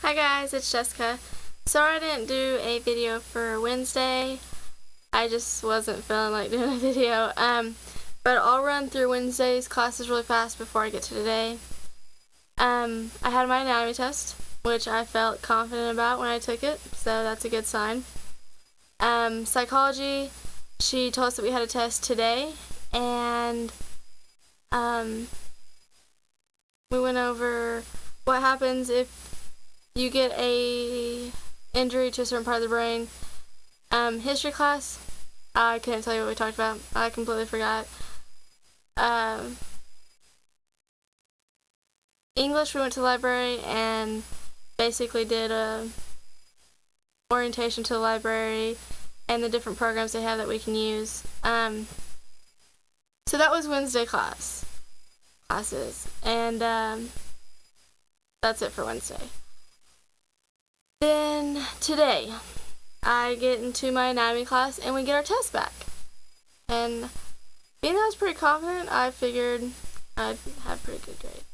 Hi guys, it's Jessica. Sorry I didn't do a video for Wednesday. I just wasn't feeling like doing a video. But I'll run through Wednesday's classes really fast before I get to today. I had my anatomy test, which I felt confident about when I took it, so that's a good sign. Psychology, she told us that we had a test today, and we went over what happens if you get a injury to a certain part of the brain. History class, I couldn't tell you what we talked about. I completely forgot. English, we went to the library and basically did a orientation to the library and the different programs they have that we can use. So that was Wednesday classes, and that's it for Wednesday. Then today, I get into my anatomy class and we get our test back. And being that I was pretty confident, I figured I'd have a pretty good grade.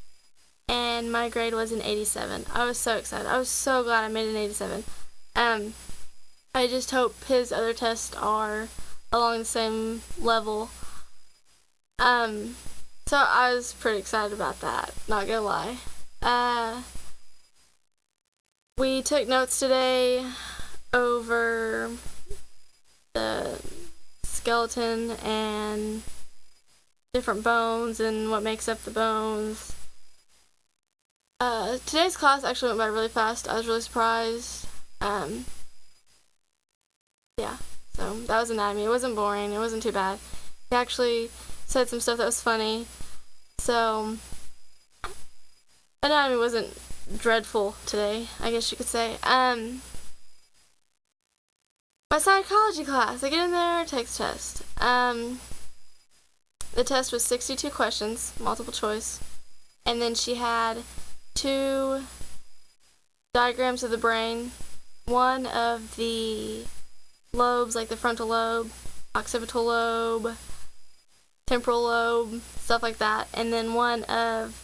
And my grade was an 87. I was so excited. I was so glad I made an 87. I just hope his other tests are along the same level. So I was pretty excited about that, not gonna lie. We took notes today over the skeleton and different bones and what makes up the bones. Today's class actually went by really fast. I was really surprised. Yeah, so that was anatomy. It wasn't boring. It wasn't too bad. He actually said some stuff that was funny. So anatomy wasn't dreadful today, I guess you could say. My psychology class, I get in there, take the test. The test was 62 questions, multiple choice, and then she had 2 diagrams of the brain, one of the lobes, like the frontal lobe, occipital lobe, temporal lobe, stuff like that, and then one of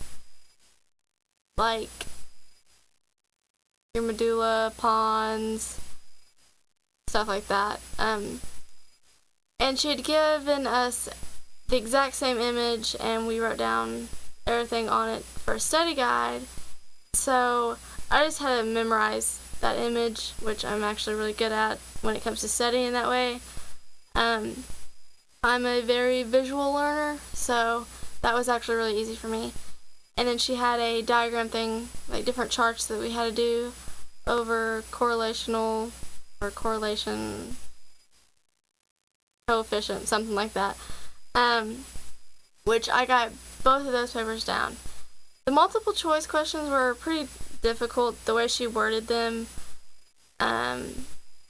like your medulla, pons, stuff like that. And she had given us the exact same image, and we wrote down everything on it for a study guide. So I just had to memorize that image, which I'm actually really good at when it comes to studying that way. I'm a very visual learner, so that was actually really easy for me. And then she had a diagram thing, like different charts that we had to do over correlational or correlation coefficient, something like that, which I got both of those papers down. The multiple choice questions were pretty difficult, the way she worded them, the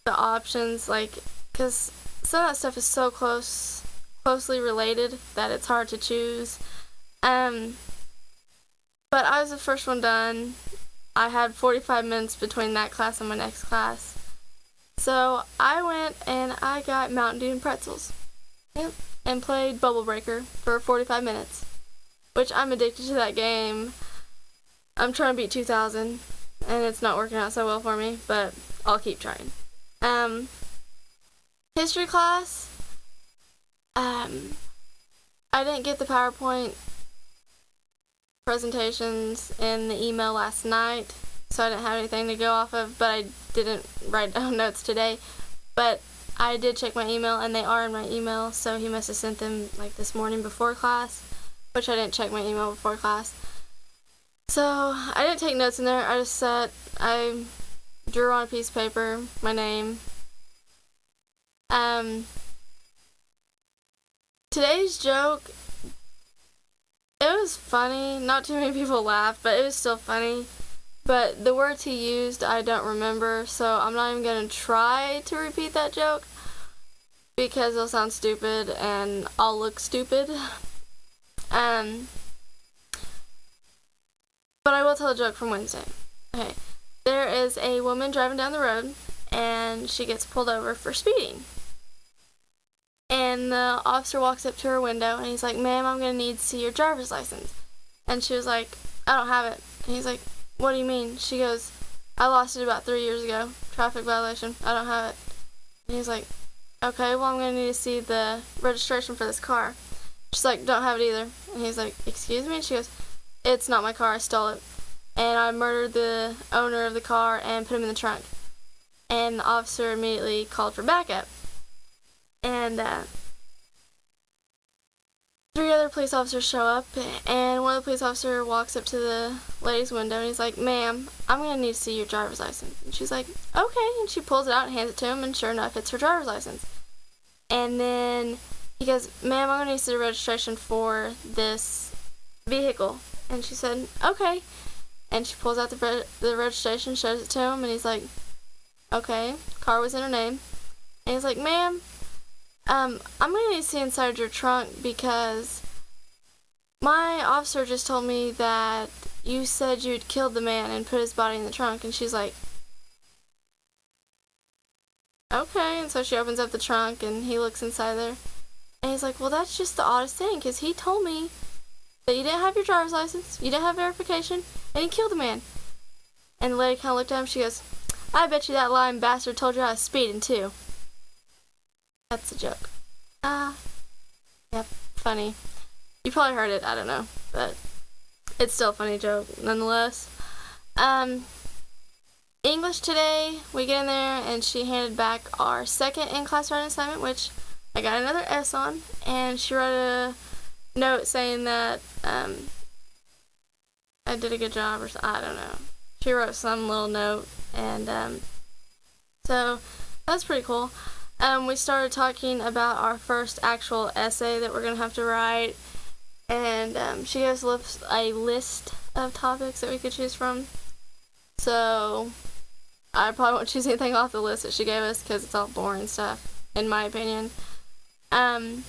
options, like, because some of that stuff is so closely related that it's hard to choose. But I was the first one done. I had 45 minutes between that class and my next class. So I went and I got Mountain Dew and pretzels. Yep. And played Bubble Breaker for 45 minutes. Which I'm addicted to that game. I'm trying to beat 2000 and it's not working out so well for me, but I'll keep trying. History class. I didn't get the PowerPoint presentations in the email last night, so I didn't have anything to go off of, but I didn't write down notes today. But I did check my email, and they are in my email, so he must have sent them like this morning before class, which I didn't check my email before class. So I didn't take notes in there. I just I drew on a piece of paper my name. Today's joke, it was funny. Not too many people laughed, but it was still funny. But the words he used, I don't remember, so I'm not even going to try to repeat that joke because it'll sound stupid and I'll look stupid. But I will tell a joke from Wednesday. Okay, there is a woman driving down the road and she gets pulled over for speeding. And the officer walks up to her window and he's like, "Ma'am, I'm going to need to see your driver's license." And she was like, "I don't have it." And he's like, "What do you mean?" She goes, I lost it about 3 years ago. Traffic violation. I don't have it. And he's like, okay, well, I'm going to need to see the registration for this car. She's like, don't have it either. And he's like, excuse me? And she goes, it's not my car. I stole it. And I murdered the owner of the car and put him in the trunk. And the officer immediately called for backup. And 3 other police officers show up, and one of the police officers walks up to the lady's window, and he's like, ma'am, I'm going to need to see your driver's license. And she's like, okay. And she pulls it out and hands it to him, and sure enough, it's her driver's license. And then he goes, ma'am, I'm going to need to see the registration for this vehicle. And she said, okay. And she pulls out the registration, shows it to him, and he's like, okay. Car was in her name. And he's like, ma'am, I'm going to need to see inside your trunk because my officer just told me that you said you'd killed the man and put his body in the trunk. And she's like, okay. And so she opens up the trunk and he looks inside there. And he's like, well, that's just the oddest thing because he told me that you didn't have your driver's license, you didn't have verification, and you killed the man. And the lady kind of looked at him. She goes, I bet you that lying bastard told you I was speeding too. That's a joke. Yep, funny. You probably heard it, I don't know, but it's still a funny joke nonetheless. English today, we get in there and she handed back our second in-class writing assignment, which I got another S on, and she wrote a note saying that I did a good job, or I don't know. She wrote some little note, and so that's pretty cool. We started talking about our first actual essay that we're going to have to write, and she gave us a list of topics that we could choose from. So I probably won't choose anything off the list that she gave us because it's all boring stuff, in my opinion. That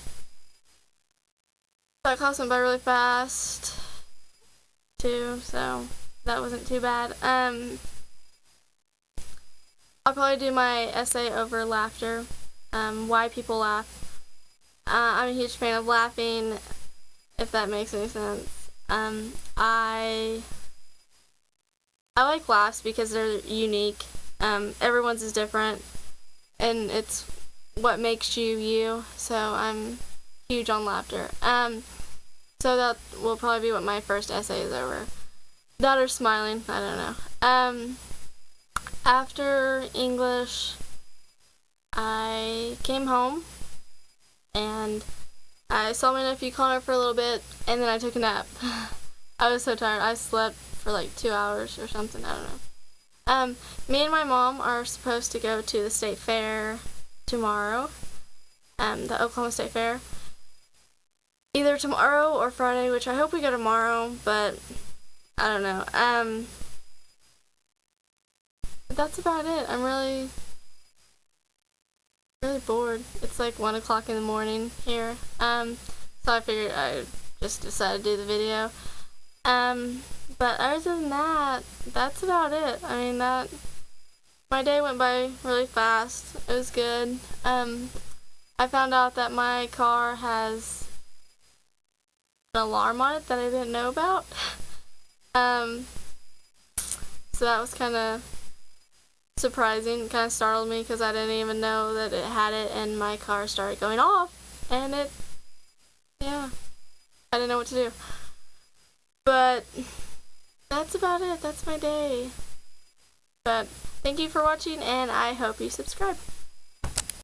class went by really fast, too, so that wasn't too bad. I'll probably do my essay over laughter. Why people laugh. I'm a huge fan of laughing, if that makes any sense. I like laughs because they're unique. Everyone's is different, and it's what makes you you, so I'm huge on laughter. So that will probably be what my first essay is over. That or smiling, I don't know. After English, I came home, and I saw my nephew Connor for a little bit, and then I took a nap. I was so tired. I slept for like 2 hours or something, I don't know. Me and my mom are supposed to go to the state fair tomorrow, the Oklahoma State Fair. Either tomorrow or Friday, which I hope we go tomorrow, but I don't know. But that's about it. I'm really bored. It's like 1 o'clock in the morning here. So I figured I just decided to do the video. But other than that, that's about it. I mean, my day went by really fast. It was good. I found out that my car has an alarm on it that I didn't know about. So that was kind of surprising, kind of startled me because I didn't even know that it had it, and my car started going off, and yeah, I didn't know what to do. But that's about it. That's my day. But thank you for watching, and I hope you subscribe.